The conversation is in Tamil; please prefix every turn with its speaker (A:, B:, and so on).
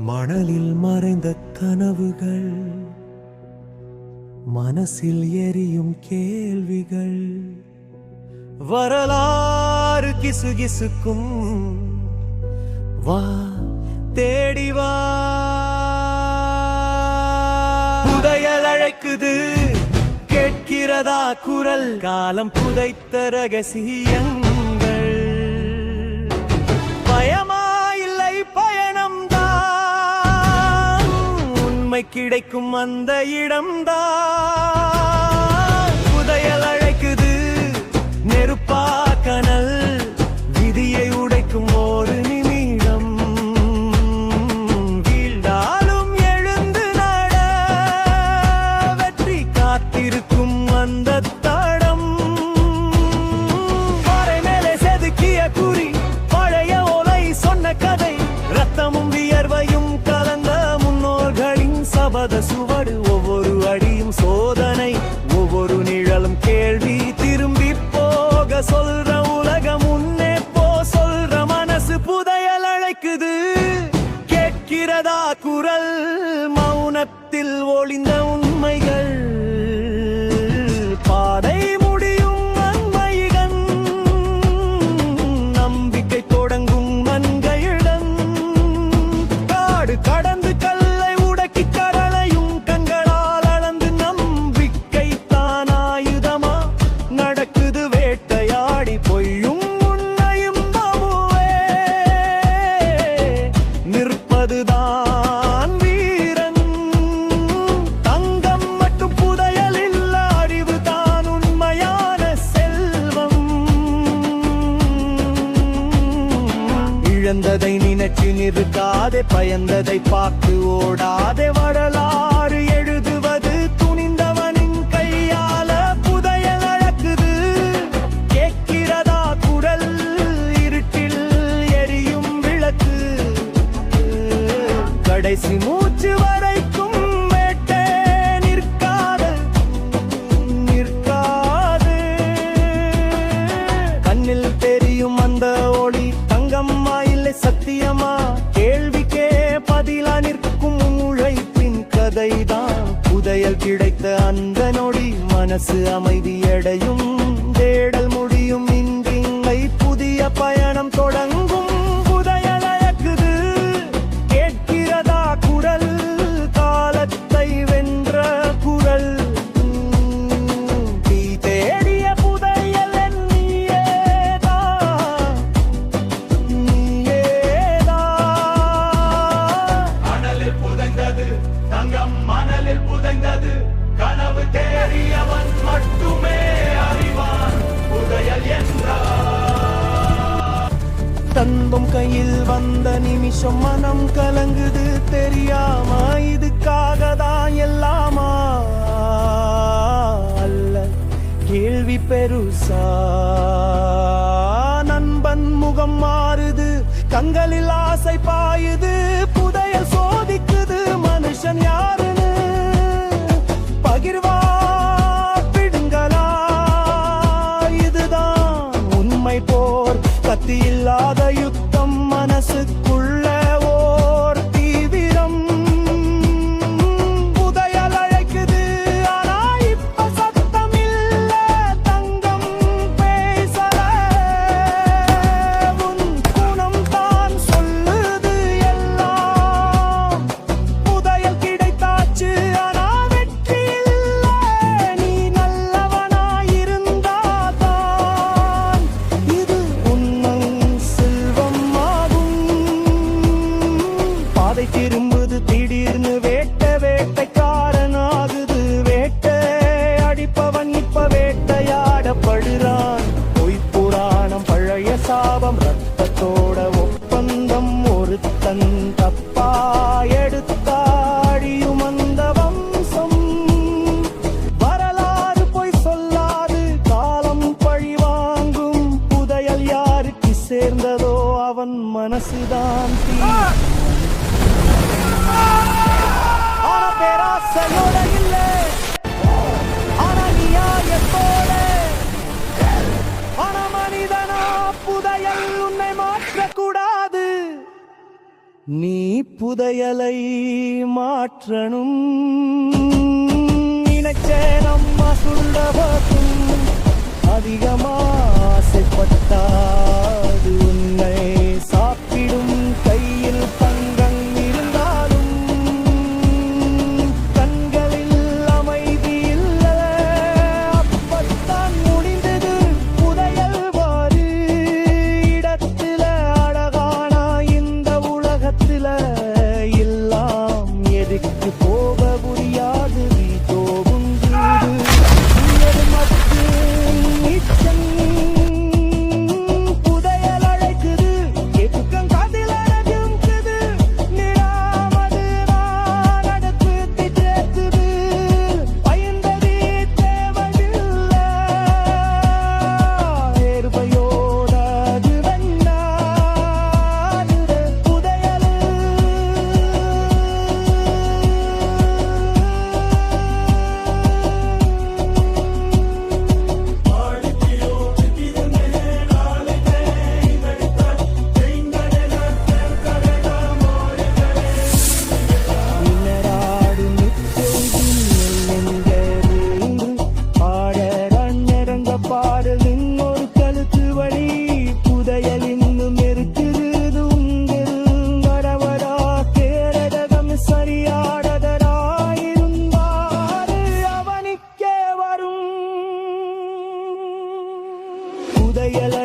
A: மணலில் மறைந்த கனவுகள், மனசில் எரியும் கேள்விகள், வரலாறு கிசுகிசுக்கும் வா தேடி வா. புதையல் அழைக்குது கேட்கிறதா குரல், காலம் புதைத்த ரகசியங்கள். பயமா இல்லை பயணம்தான், உண்மை கிடைக்கும் அந்த இடம்தான். புதையல் அழைக்குது நெருப்பா கனல், விதியை உடைக்கும் ஒரு நிமிடம். வீழ்ந்தாலும் எழுந்து நட, வெற்றி காத்திருக்கும் அந்த தடம். பாறை மேலே செதுக்கிய குறி, பழைய ஓலை சொன்ன கதை, ரத்தமும் வியர்வையும் கலந்த முன்னோர்களின் சபத சுவடு. ஒவ்வொரு அடியும் சோதனை, ஒவ்வொரு நிழலும் கேள்வி. திரும்பி போக சொல்ற உலகம், முன்னே போ சொல்ற மனசு. புதையல் அழைக்குது கேட்கிறதா குரல், மௌனத்தில் ஒளிந்த உண்மைகள். பாதை முடியும் நன்மையுடன், நம்பிக்கை தொடங்கும் நன்கையுடன். காடு கடந்து கல்லை உடக்கி கடலையும் கண்களால் அளந்து, நம்பிக்கை தான் ஆயுதமா நடக்குது வேட்டையாடி. பொய்யும் உண்மையும் நம்புவே நிற்பதுதான் வீரன். தங்கம் மட்டும் புதையல் இல்ல, அறிவு தான் உண்மையான செல்வம். இழந்ததை நினைச்சு நிற்காதே, பயந்ததை பார்த்து ஓடாதே. வரலாறு எழுதுவது துணிந்தவனின் கையால. புதையல் அழக்குது கேட்கிறதா குரல், இருட்டில் எரியும் விளக்கு. கடைசி மூச்சு வரைக்கும் வேட்டை நிற்காது நிற்காது. கண்ணில் தெரியும் அந்த ஒளி தங்கம்மா இல்லை சத்தியமா? கேள்விக்கே பதிலா நிற்கும் உழைப்பின் கதைதான். புதையல் கிடைத்த அந்த நொடி, மனசு அமைதியடையும். தேடல் முடியும் இன்றில்லை, புதிய பயணம் தொடங்கும். புதையல் அழைக்குது கேட்கிறதா குரல், காலத்தை வென்ற குரல். நீ தேடிய புதையல் நீயேதான், நீயேதான்.
B: மணலில் புதைந்தது தங்கம், மணலில் புதைந்தது கனவு. தேறியவன் மட்டுமே அறிவான் புதையல் என்றார்.
A: தந்தம் கையில் வந்த நிமிஷம் மனம் கலங்குது தெரியாம. இதுக்காக தான் எல்லாமா அல்ல கேள்வி பெருசா. நண்பன் முகம் மாறுது, கண்களில் ஆசை பாயுது. புதையல் சோதிக்குது மனுஷன் யாருன்னு. பகிர்வா பிடுங்களா, இதுதான் உண்மை போர். கத்தி இல்லாத யுத்தம், மனசுக்குள்ள ஓர் தீவிரம். புதையல் அழைக்குது ஆனா இப்ப சத்தம் இல்ல, தங்கம் பேசல. உன் குணம் தான் சொல்லுது எல்லாம். புதையல் கிடைத்தாச்சு ஆனா வெற்றி இல்ல, நீ நல்லவனாயிருந்தாதான் இது உண்மை செல்வம் ஆகும். பாதை திரும்புது திடீர்னு, வேட்டை வேட்டைக்காரன் ஆகுது. வேட்டை அடிப்பவன் இப்ப வேட்டையாடப்படுறான். பொய் புராணம் பழைய சாபம், ரத்தத்தோட ஒப்பந்தம். ஒருத்தன் தப்பா எடுத்தாடியும் அந்த வம்சம். வரலாறு பொய் சொல்லாது, காலம் பழி வாங்கும். புதையல் யாருக்கு சேர்ந்ததோ அவன் மனசுதான் தீ. ஆனா பேராசையோட இல்லை, ஆனா நியாயத்தோட. ஆனா மனிதனா புதையல் உன்னை மாற்றக்கூடாது. நீ புதையலை மாற்றணும் நினைச்சே நம்ம சுண்டவக்கும் அதிகமா ஆசைப்பட்டாது உன்னை சாப்பிடும் கையில் தங்கம் இருந்தாலும் கண்களில் அமைதி இல்ல அப்பத்தான் முடிந்தது புதையல் வாரு இடத்துல அழகான இந்த உலகத்துல எல்லாம் எதுக்கு போக புரியாது நீ தோகும் புதையல் அழைக்குது எதுக்கம் காதில் அழகுது நிராமது நான் அடுத்து திட்டேத்துது பயந்ததே தேவையில்லை ஏர்வையோடாது வெண்ணாது புதையல் நின்னராடு நிற்கென்று ஆட கண்ணிறங்க பாடலின் ஒரு கழுத்து வழி புதையல் இன்னும் இருக்குது உங்கள் வரவரா கேரடகம் சரியாடதராயிருந்தாரு அவனுக்கே வரும் புதையல்